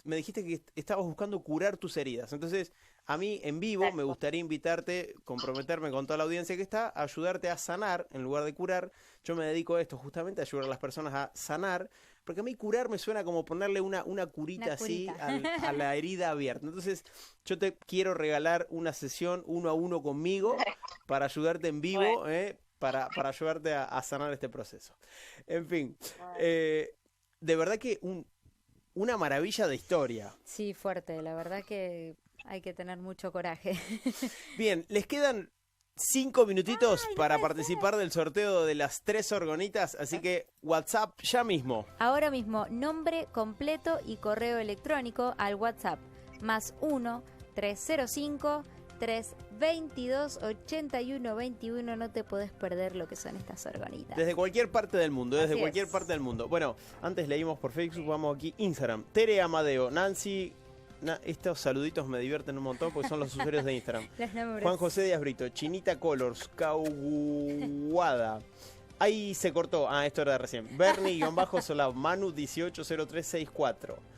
me dijiste que estabas buscando curar tus heridas. Entonces, a mí en vivo Exacto. me gustaría invitarte, comprometerme con toda la audiencia que está, a ayudarte a sanar en lugar de curar. Yo me dedico a esto justamente, a ayudar a las personas a sanar, porque a mí curar me suena como ponerle una curita así a la herida abierta. Entonces, yo te quiero regalar una sesión 1 a 1 conmigo para ayudarte en vivo, para ayudarte a sanar este proceso. En fin, de verdad que una maravilla de historia. Sí, fuerte, la verdad que hay que tener mucho coraje. Bien, les quedan 5 minutitos para participar del sorteo de las 3 orgonitas, así que WhatsApp ya mismo. Ahora mismo, nombre completo y correo electrónico al WhatsApp, +1 305 33 22 81 21. No te podés perder lo que son estas orgonitas. Desde cualquier parte del mundo, desde Así cualquier es. parte del mundo. Bueno, antes leímos por Facebook, vamos aquí, Instagram. Tere Amadeo, Nancy... estos saluditos me divierten un montón porque son los usuarios de Instagram. Los nombres. Juan José Díaz Brito, Chinita Colors, Cauguada. Ahí se cortó. Ah, esto era de recién. Bernie-Solab, Manu 180364.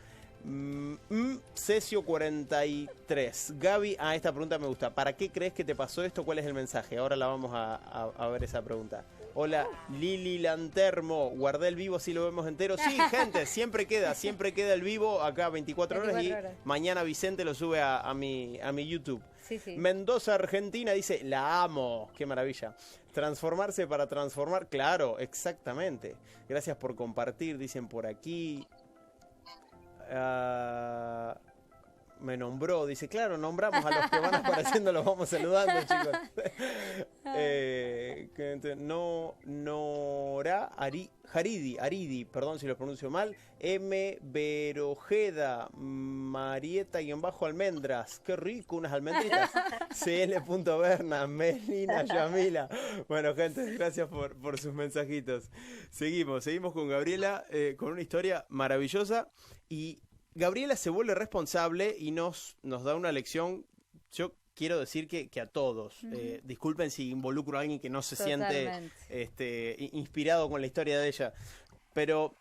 Cesio 43. Gaby, esta pregunta me gusta. ¿Para qué crees que te pasó esto? ¿Cuál es el mensaje? Ahora la vamos a ver esa pregunta. Hola, Lili Lantermo. Guardé el vivo si lo vemos entero. Sí, gente, siempre queda el vivo acá 24 horas 24 horas. y mañana Vicente lo sube a mi YouTube. Sí, sí. Mendoza, Argentina, dice, la amo. Qué maravilla. Transformarse para transformar. Claro, exactamente. Gracias por compartir, dicen por aquí. Me nombró, dice, claro, nombramos a los que van apareciendo, los vamos saludando, chicos. Nora Aridi, perdón si lo pronuncio mal. M. Verojeda, Marieta-Almendras, qué rico, unas almendritas. CL.Berna, Melina Yamila. Bueno, gente, gracias por sus mensajitos. Seguimos con Gabriela, con una historia maravillosa. Y Gabriela se vuelve responsable y nos da una lección. Yo quiero decir que a todos, disculpen si involucro a alguien que no se Totalmente. siente inspirado con la historia de ella, pero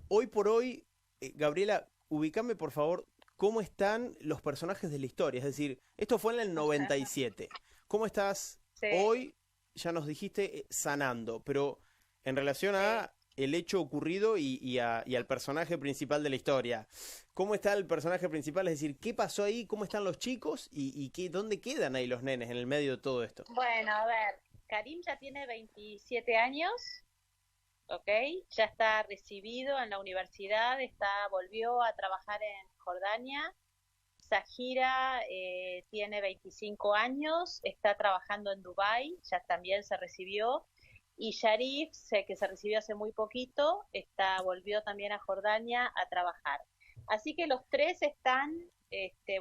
hoy por hoy, Gabriela, ubícame por favor cómo están los personajes de la historia, es decir, esto fue en el 97, ¿cómo estás hoy? Ya nos dijiste sanando, pero en relación a el hecho ocurrido y al personaje principal de la historia. ¿Cómo está el personaje principal? Es decir, ¿qué pasó ahí? ¿Cómo están los chicos? ¿Y dónde quedan ahí los nenes en el medio de todo esto? Bueno, a ver, Karim ya tiene 27 años, ¿ok? Ya está recibido en la universidad, volvió a trabajar en Jordania. Zahira tiene 25 años, está trabajando en Dubái, ya también se recibió. Y Sharif, que se recibió hace muy poquito, volvió también a Jordania a trabajar. Así que los tres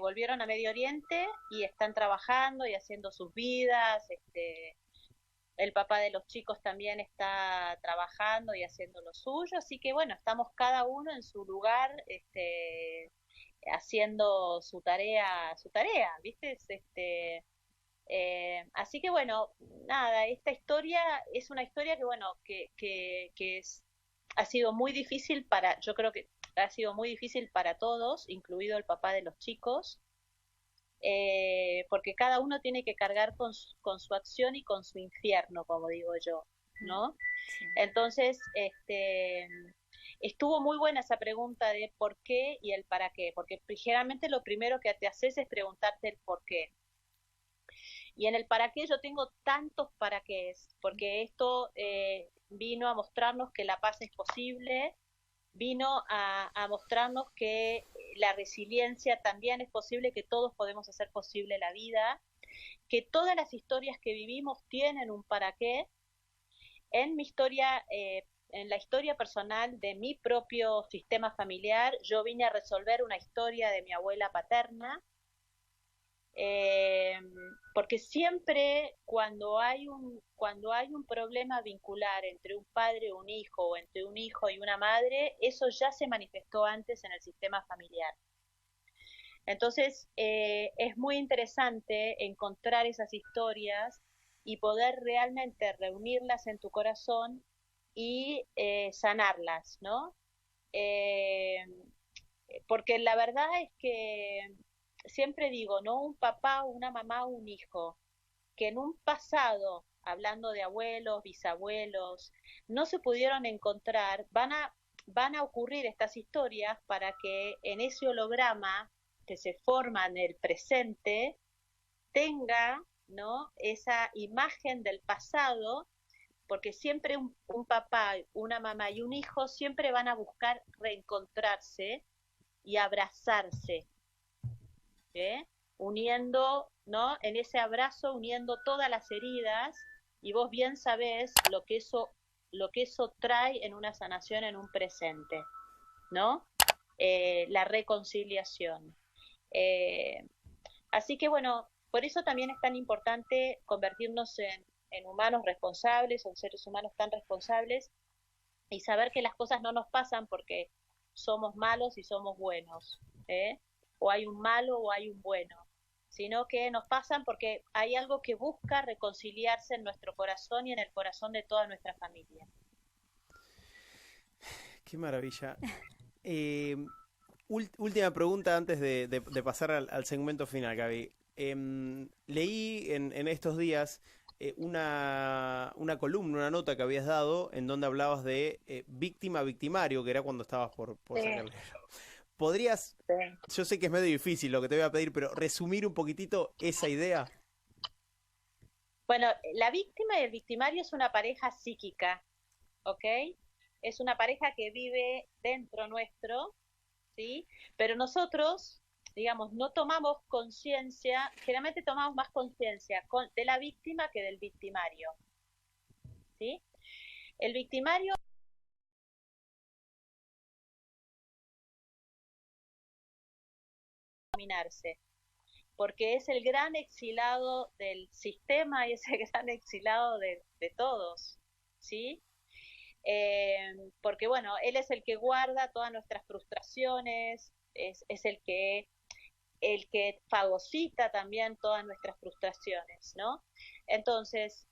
volvieron a Medio Oriente y están trabajando y haciendo sus vidas. El papá de los chicos también está trabajando y haciendo lo suyo. Así que bueno, estamos cada uno en su lugar, haciendo su tarea, ¿viste? Así que bueno, nada, esta historia es una historia que bueno, ha sido muy difícil yo creo que ha sido muy difícil para todos, incluido el papá de los chicos, porque cada uno tiene que cargar con su acción y con su infierno, como digo yo, ¿no? Sí. Entonces, estuvo muy buena esa pregunta de por qué y el para qué, porque generalmente lo primero que te haces es preguntarte el por qué. Y en el para qué yo tengo tantos para qué, porque esto vino a mostrarnos que la paz es posible, vino a mostrarnos que la resiliencia también es posible, que todos podemos hacer posible la vida, que todas las historias que vivimos tienen un para qué. En mi historia, en la historia personal de mi propio sistema familiar, yo vine a resolver una historia de mi abuela paterna, porque siempre cuando hay un problema vincular entre un padre y un hijo, o entre un hijo y una madre, eso ya se manifestó antes en el sistema familiar. Entonces es muy interesante encontrar esas historias y poder realmente reunirlas en tu corazón y sanarlas, ¿no? Porque la verdad es que siempre digo, ¿no? Un papá, una mamá, un hijo, que en un pasado, hablando de abuelos, bisabuelos, no se pudieron encontrar, van a ocurrir estas historias para que en ese holograma que se forma en el presente tenga, ¿no? Esa imagen del pasado, porque siempre un papá, una mamá y un hijo siempre van a buscar reencontrarse y abrazarse, uniendo, ¿no? En ese abrazo, uniendo todas las heridas, y vos bien sabés lo que eso trae en una sanación en un presente, ¿no? La reconciliación. Así que bueno, por eso también es tan importante convertirnos en humanos responsables, en seres humanos tan responsables y saber que las cosas no nos pasan porque somos malos y somos buenos, ¿eh? O hay un malo o hay un bueno, sino que nos pasan porque hay algo que busca reconciliarse en nuestro corazón y en el corazón de toda nuestra familia. Qué maravilla. Eh, Última pregunta antes de pasar al segmento final, Gaby. Leí en estos días una columna, una nota que habías dado en donde hablabas de víctima-victimario, que era cuando estabas por Sí. sacarle. ¿Podrías, Sí. yo sé que es medio difícil lo que te voy a pedir, pero resumir un poquitito esa idea? Bueno, la víctima y el victimario es una pareja psíquica, ¿ok? Es una pareja que vive dentro nuestro, ¿sí? Pero nosotros, digamos, no tomamos conciencia, generalmente tomamos más conciencia de la víctima que del victimario, ¿sí? El victimario dominarse, porque es el gran exilado del sistema y es el gran exilado de todos, ¿sí? Porque bueno, él es el que guarda todas nuestras frustraciones, es el que fagocita también todas nuestras frustraciones, ¿no? Entonces,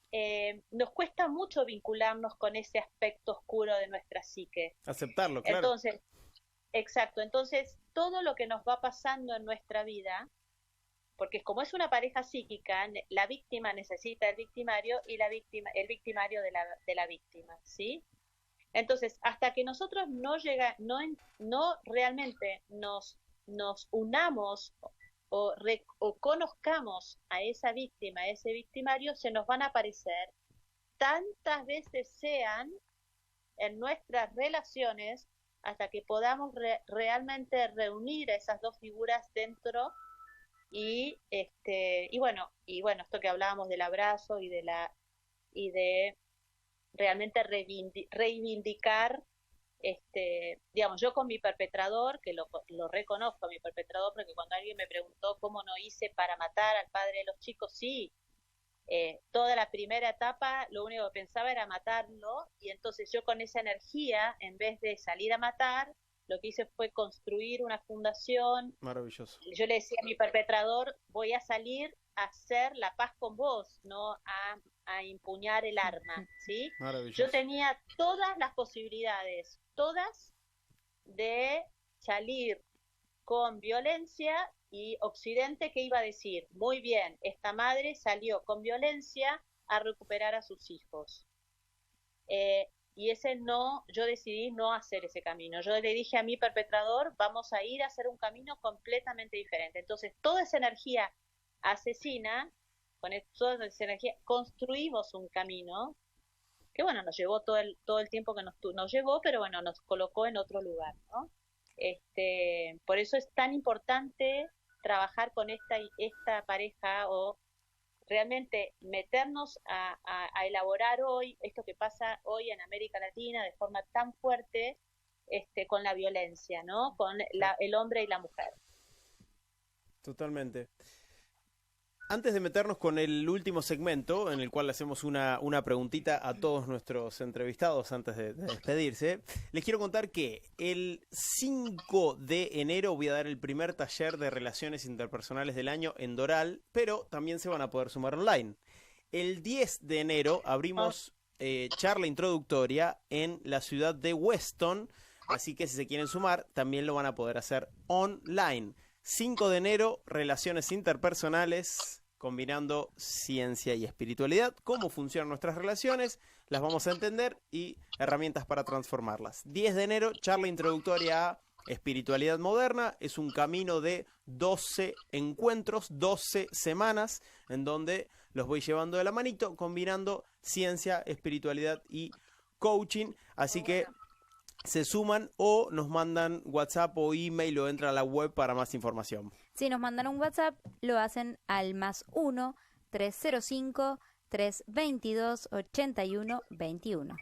nos cuesta mucho vincularnos con ese aspecto oscuro de nuestra psique. Aceptarlo, claro. Entonces, exacto, entonces todo lo que nos va pasando en nuestra vida, porque como es una pareja psíquica, la víctima necesita el victimario y la víctima, el victimario de la víctima, ¿sí? Entonces, hasta que nosotros no realmente nos unamos o conozcamos a esa víctima, a ese victimario, se nos van a aparecer tantas veces sean en nuestras relaciones hasta que podamos realmente reunir a esas dos figuras dentro y bueno, esto que hablábamos del abrazo y de realmente reivindicar, digamos, yo con mi perpetrador, que lo reconozco a mi perpetrador, porque cuando alguien me preguntó cómo no hice para matar al padre de los chicos, sí, toda la primera etapa lo único que pensaba era matarlo, y entonces yo con esa energía, en vez de salir a matar, lo que hice fue construir una fundación. Maravilloso. Yo le decía a mi perpetrador, voy a salir a hacer la paz con vos, no a empuñar el arma, ¿sí? Yo tenía todas las posibilidades, todas, de salir con violencia, y Occidente, ¿qué iba a decir? Muy bien, esta madre salió con violencia a recuperar a sus hijos. Y yo decidí no hacer ese camino. Yo le dije a mi perpetrador, vamos a ir a hacer un camino completamente diferente. Entonces, toda esa energía asesina, con toda esa energía, construimos un camino que, bueno, nos llevó todo el tiempo que nos llevó, pero bueno, nos colocó en otro lugar, ¿no? Por eso es tan importante trabajar con esta pareja, o realmente meternos a elaborar hoy esto que pasa hoy en América Latina de forma tan fuerte, con la violencia, ¿no? Con el hombre y la mujer. Totalmente. Antes de meternos con el último segmento, en el cual le hacemos una preguntita a todos nuestros entrevistados antes de despedirse, les quiero contar que el 5 de enero voy a dar el primer taller de relaciones interpersonales del año en Doral, pero también se van a poder sumar online. El 10 de enero abrimos charla introductoria en la ciudad de Weston, así que si se quieren sumar, también lo van a poder hacer online. 5 de enero, relaciones interpersonales, combinando ciencia y espiritualidad. Cómo funcionan nuestras relaciones, las vamos a entender, y herramientas para transformarlas. 10 de enero, charla introductoria a espiritualidad moderna. Es un camino de 12 encuentros, 12 semanas, en donde los voy llevando de la manito, combinando ciencia, espiritualidad y coaching. Así que se suman o nos mandan WhatsApp o email o entran a la web para más información. Si nos mandan un WhatsApp, lo hacen al +1 305 322 81 21.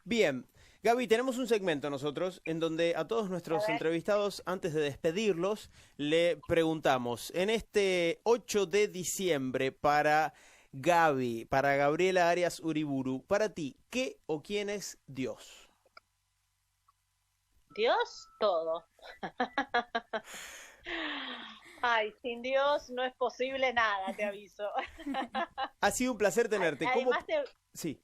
Bien, Gaby, tenemos un segmento nosotros en donde a todos nuestros entrevistados, antes de despedirlos, le preguntamos, en este 8 de diciembre para Gaby, para Gabriela Arias Uriburu, para ti, ¿qué o quién es Dios? Dios, todo. Ay, sin Dios no es posible nada, te aviso. Ha sido un placer tenerte. Además, Sí.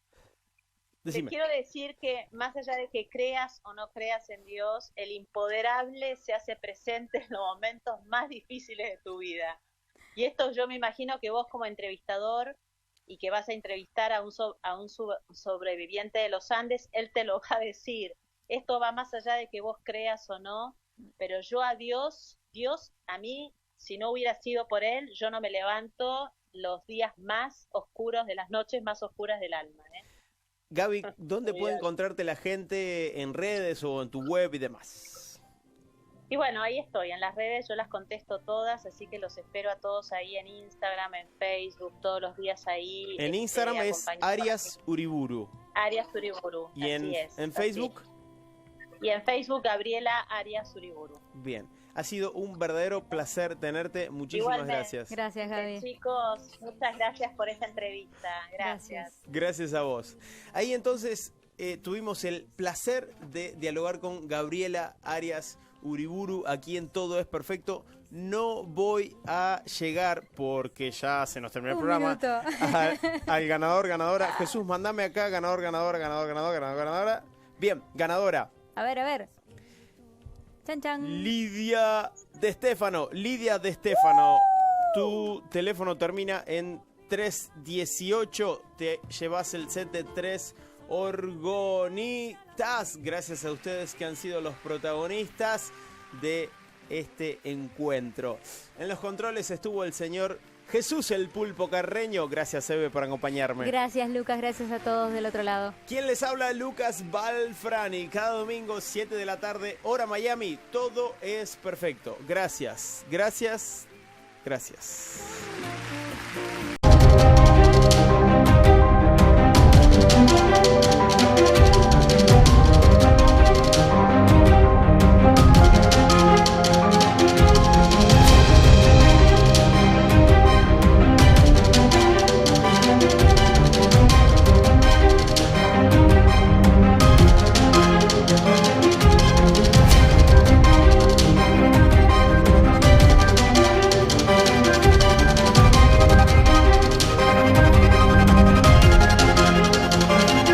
te Decime. quiero decir que más allá de que creas o no creas en Dios, el impoderable se hace presente en los momentos más difíciles de tu vida. Y esto yo me imagino que vos como entrevistador y que vas a entrevistar a un sobreviviente de los Andes, él te lo va a decir. Esto va más allá de que vos creas o no, pero yo a Dios a mí, si no hubiera sido por él, yo no me levanto los días más oscuros de las noches más oscuras del alma, ¿eh? Gaby, ¿dónde puede encontrarte la gente en redes o en tu web y demás? Y bueno, ahí estoy, en las redes yo las contesto todas, así que los espero a todos ahí en Instagram, en Facebook, todos los días ahí. En Instagram es Arias Uriburu. Arias Uriburu, ¿Y en Facebook? Y en Facebook, Gabriela Arias Uriburu. Bien. Ha sido un verdadero placer tenerte. Muchísimas Igualmente. gracias. Gracias, Gaby. Chicos, muchas gracias por esta entrevista. Gracias. Gracias a vos. Ahí entonces tuvimos el placer de dialogar con Gabriela Arias Uriburu aquí en Todo es Perfecto. No voy a llegar, porque ya se nos terminó el programa, al ganador, ganadora. Jesús, mandame acá, ganador, ganadora. Bien, ganadora. A ver. Chan, chan. Lidia de Stefano. Tu teléfono termina en 318. Te llevas el set de 3 orgonitas. Gracias a ustedes que han sido los protagonistas de este encuentro. En los controles estuvo el señor Jesús el Pulpo Carreño. Gracias, Eve, por acompañarme. Gracias, Lucas. Gracias a todos del otro lado. ¿Quién les habla? Lucas Balfrani. Cada domingo, 7 de la tarde, hora Miami. Todo es perfecto. Gracias.